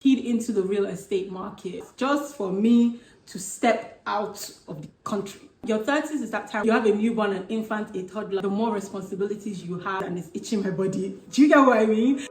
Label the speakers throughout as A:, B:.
A: keyed into the real estate market just for me to step out of the country. Your 30s is that time you have a newborn, an infant, a toddler. The more responsibilities you have, and it's itching my body. Do you get what I mean?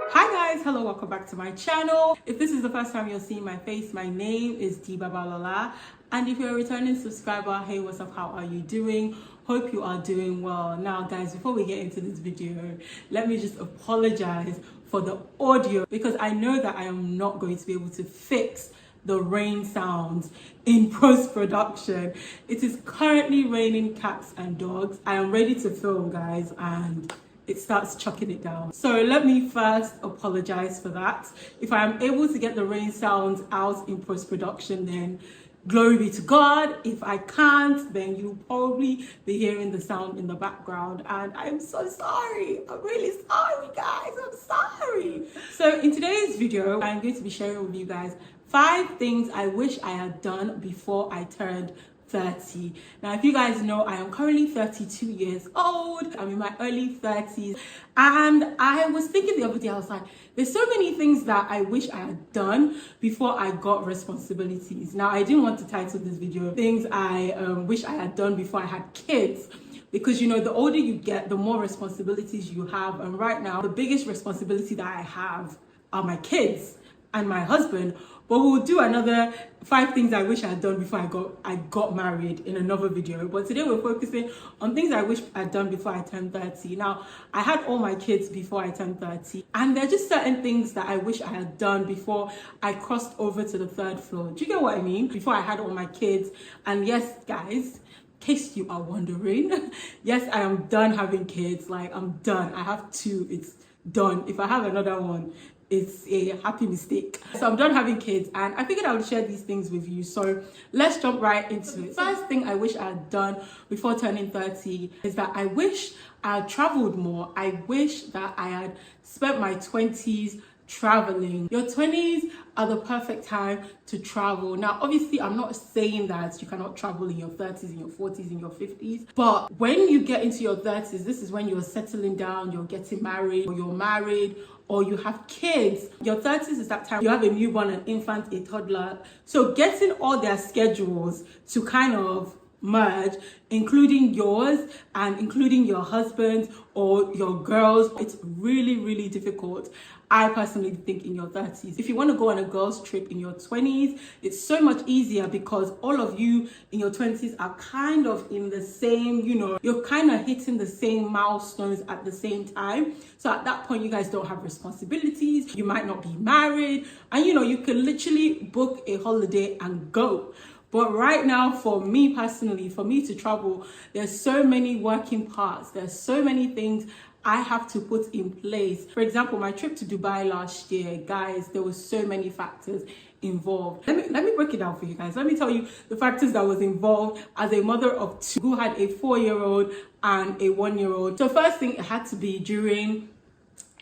A: Hi guys, hello, welcome back to my channel. If this is the first time you're seeing my face, my name is Babalola, and if you're a returning subscriber, hey, what's up, how are you doing? Hope you are doing well. Now guys, before we get into this video, let me just apologize for the audio, because I know that I am not going to be able to fix the rain sounds in post-production. It is currently raining cats and dogs. I am ready to film, guys, and it starts chucking it down. So let me first apologize for that. If I am able to get the rain sounds out in post-production, then glory be to God. If I can't, then you'll probably be hearing the sound in the background, and I'm so sorry. I'm really sorry, guys. I'm sorry. So in today's video, I'm going to be sharing with you guys 5 things I wish I had done before I turned 30. Now, if you guys know, I am currently 32 years old. I'm in my early 30s, and I was thinking the other day, I was like, there's so many things that I wish I had done before I got responsibilities. Now, I didn't want to title this video things I wish I had done before I had kids, because you know, the older you get, the more responsibilities you have. And right now, the biggest responsibility that I have are my kids and my husband. But we'll do another 5 things I wish I had done before I got married in another video. But today we're focusing on things I wish I'd done before I turned 30. Now, I had all my kids before I turned 30, and there are just certain things that I wish I had done before I crossed over to the 3rd floor. Do you get what I mean? Before I had all my kids. And yes, guys, in case you are wondering, yes, I am done having kids. Like, I'm done. I have 2. It's done. If I have another one, it's a happy mistake. So I'm done having kids, and I figured I would share these things with you. So let's jump right into it. First thing I wish I had done before turning 30 is that I wish I had traveled more. I wish that I had spent my 20s traveling. Your 20s are the perfect time to travel. Now, obviously, I'm not saying that you cannot travel in your 30s, in your 40s, in your 50s, but when you get into your 30s, this is when you're settling down, you're getting married, or you're married, or you have kids. Your 30s is that time you have a newborn, an infant, a toddler. So getting all their schedules to kind of merge, including yours and including your husband or your girls, it's really, really difficult. I personally think in your 30s. If you want to go on a girls trip in your 20s, it's so much easier because all of you in your 20s are kind of in the same, you know, you're kind of hitting the same milestones at the same time. So at that point, you guys don't have responsibilities. You might not be married, and you know, you can literally book a holiday and go. But right now, for me personally, for me to travel, there's so many working parts. There's so many things I have to put in place. For example, my trip to Dubai last year, guys, there were so many factors involved. Let me break it down for you guys. Let me tell you the factors that was involved as a mother of 2 who had a 4-year-old and a 1-year-old. So first thing, it had to be during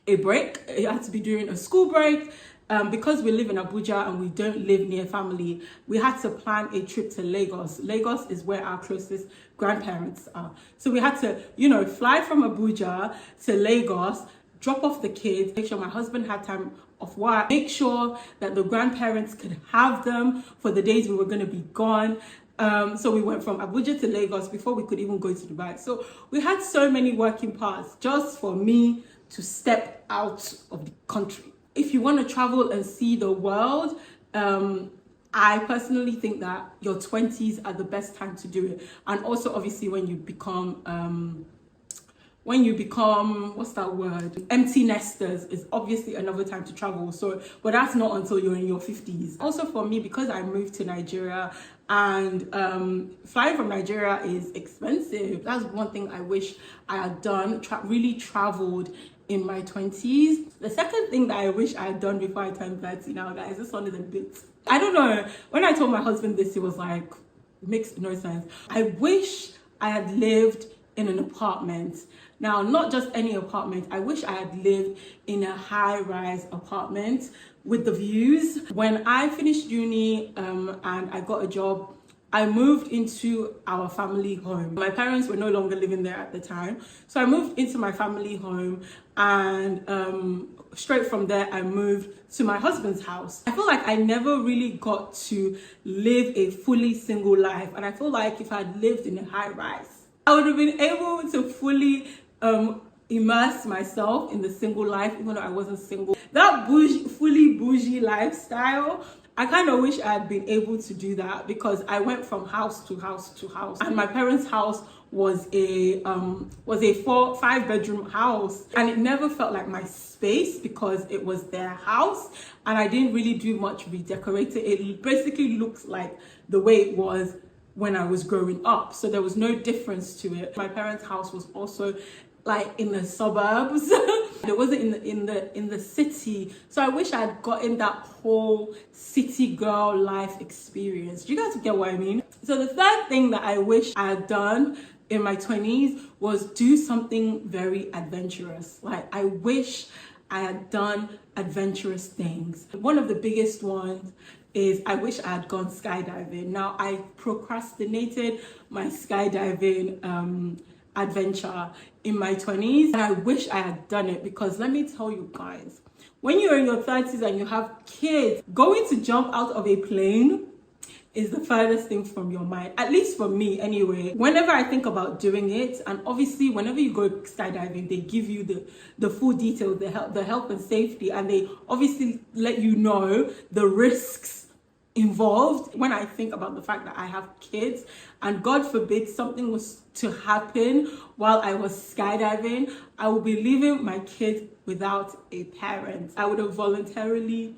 A: a break. It had to be during a school break. Because we live in Abuja and we don't live near family, we had to plan a trip to Lagos. Lagos is where our closest grandparents are. So we had to, you know, fly from Abuja to Lagos, drop off the kids, make sure my husband had time off work, make sure that the grandparents could have them for the days we were going to be gone. So we went from Abuja to Lagos before we could even go to Dubai. So we had so many working parts just for me to step out of the country. If you want to travel and see the world, I personally think that your 20s are the best time to do it. And also, obviously, when you become, what's that word? Empty nesters is obviously another time to travel. So, but that's not until you're in your 50s. Also for me, because I moved to Nigeria, and flying from Nigeria is expensive. That's one thing I wish I had done, really traveled in my 20s. The second thing that I wish I had done before I turned 30, now guys, this one is a bit, I don't know. When I told my husband this, he was like, it makes no sense. I wish I had lived in an apartment. Now, not just any apartment. I wish I had lived in a high-rise apartment with the views. When I finished uni and I got a job I moved into our family home. My parents were no longer living there at the time. So I moved into my family home, and straight from there, I moved to my husband's house. I feel like I never really got to live a fully single life. And I feel like if I'd lived in a high rise, I would have been able to fully immerse myself in the single life, even though I wasn't single. That fully bougie lifestyle, I kind of wish I had been able to do that, because I went from house to house to house, and my parents' house was a 5 bedroom house, and it never felt like my space because it was their house, and I didn't really do much redecorating. It basically looks like the way it was when I was growing up, so there was no difference to it. My parents' house was also like in the suburbs. It wasn't in the city, so I wish I had gotten that whole city girl life experience. Do you guys get what I mean? So the third thing that I wish I had done in my 20s was do something very adventurous. Like, I wish I had done adventurous things. One of the biggest ones is I wish I had gone skydiving. Now, I procrastinated my skydiving adventure in my 20s, and I wish I had done it, because let me tell you guys, when you're in your 30s and you have kids, going to jump out of a plane is the furthest thing from your mind, at least for me anyway. Whenever I think about doing it, and obviously whenever you go skydiving, they give you the full details, the health and safety, and they obviously let you know the risks involved. When I think about the fact that I have kids, and God forbid something was to happen while I was skydiving, I would be leaving my kids without a parent. I would have voluntarily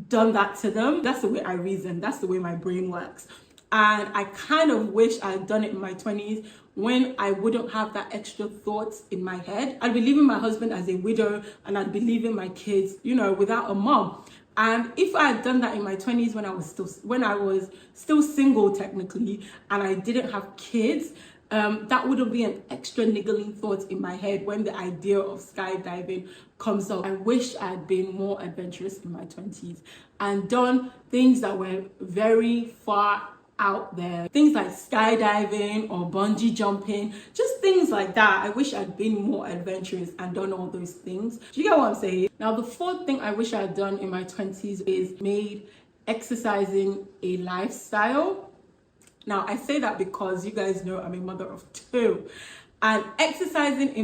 A: done that to them. That's the way I reason. That's the way my brain works. And I kind of wish I had done it in my 20s, when I wouldn't have that extra thoughts in my head. I'd be leaving my husband as a widow, and I'd be leaving my kids, without a mom. And if I had done that in my 20s, when I was still single technically, and I didn't have kids, that wouldn't be an extra niggling thought in my head when the idea of skydiving comes up. I wish I had been more adventurous in my 20s and done things that were very far out there. Things like skydiving or bungee jumping, just things like that. I wish I'd been more adventurous and done all those things. Do you get what I'm saying? Now, the fourth thing I wish I had done in my 20s is made exercising a lifestyle. Now, I say that because you guys know I'm a mother of 2, and exercising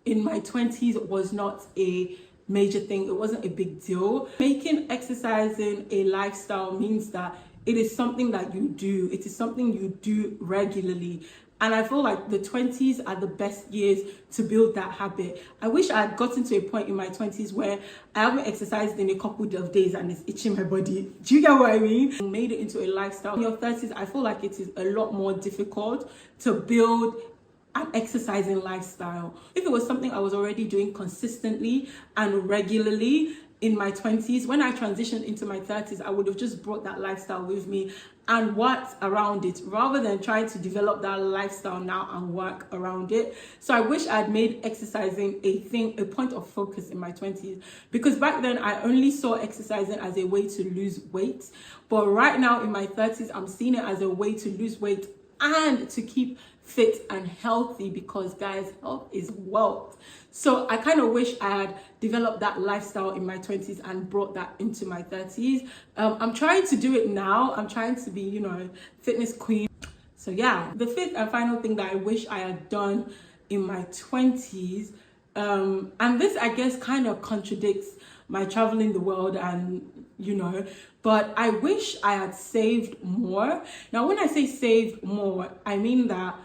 A: in my 20s was not a major thing. It wasn't a big deal. Making exercising a lifestyle means that it is something that you do. It is something you do regularly. And I feel like the 20s are the best years to build that habit. I wish I had gotten to a point in my 20s where I haven't exercised in a couple of days and it's itching my body. Do you get what I mean? I made it into a lifestyle. In your 30s, I feel like it is a lot more difficult to build an exercising lifestyle. If it was something I was already doing consistently and regularly in my 20s, when I transitioned into my 30s, I would have just brought that lifestyle with me and worked around it, rather than trying to develop that lifestyle now and work around it. So I wish I'd made exercising a point of focus in my 20s, because back then I only saw exercising as a way to lose weight. But right now in my 30s, I'm seeing it as a way to lose weight and to keep fit and healthy, because guys, health is wealth. So I kind of wish I had developed that lifestyle in my 20s and brought that into my 30s. I'm trying to do it now. I'm trying to be, fitness queen. So yeah, the fifth and final thing that I wish I had done in my 20s, and this I guess kind of contradicts my traveling the world and but I wish I had saved more. Now, when I say saved more, I mean that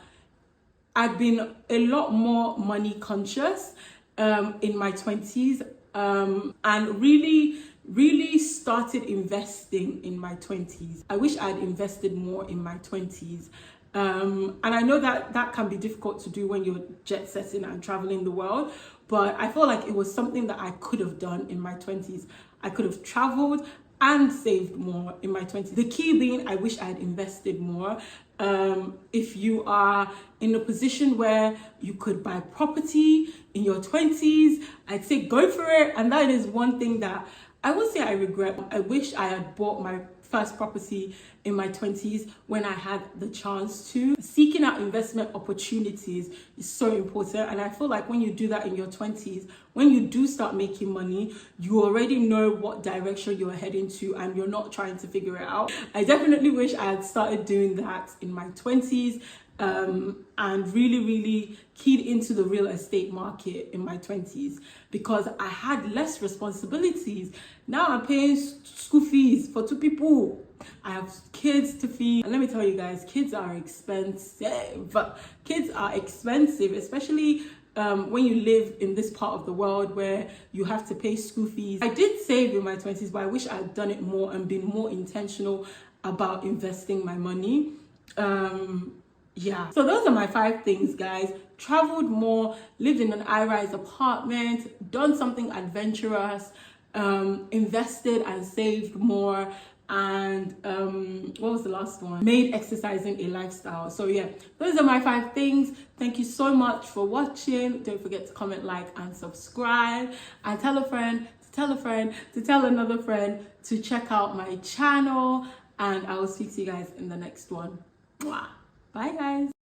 A: I've been a lot more money conscious in my 20s, and really started investing in my 20s. I wish I had invested more in my 20s. And I know that can be difficult to do when you're jet setting and traveling the world, but I feel like it was something that I could have done in my 20s. I could have traveled and saved more in my 20s. The key being, I wish I had invested more. If you are in a position where you could buy property in your 20s, I'd say go for it. And that is one thing that I would say I regret. I wish I had bought my first property in my 20s when I had the chance to. Seeking out investment opportunities is so important, and I feel like when you do that in your 20s, when you do start making money, you already know what direction you're heading to and you're not trying to figure it out. I definitely wish I had started doing that in my 20s. And really keyed into the real estate market in my 20s, because I had less responsibilities. Now I'm paying school fees for 2 people. I have kids to feed. And let me tell you guys, kids are expensive. Kids are expensive, especially when you live in this part of the world where you have to pay school fees. I did save in my 20s, but I wish I had done it more and been more intentional about investing my money. Yeah, so those are my 5 things, guys. Traveled more, lived in an high-rise apartment, done something adventurous, invested and saved more, and what was the last one? Made exercising a lifestyle. So yeah, those are my 5 things. Thank you so much for watching. Don't forget to comment, like, and subscribe, and tell a friend to tell a friend to tell another friend to check out my channel, and I will speak to you guys in the next one. Mwah. Bye guys.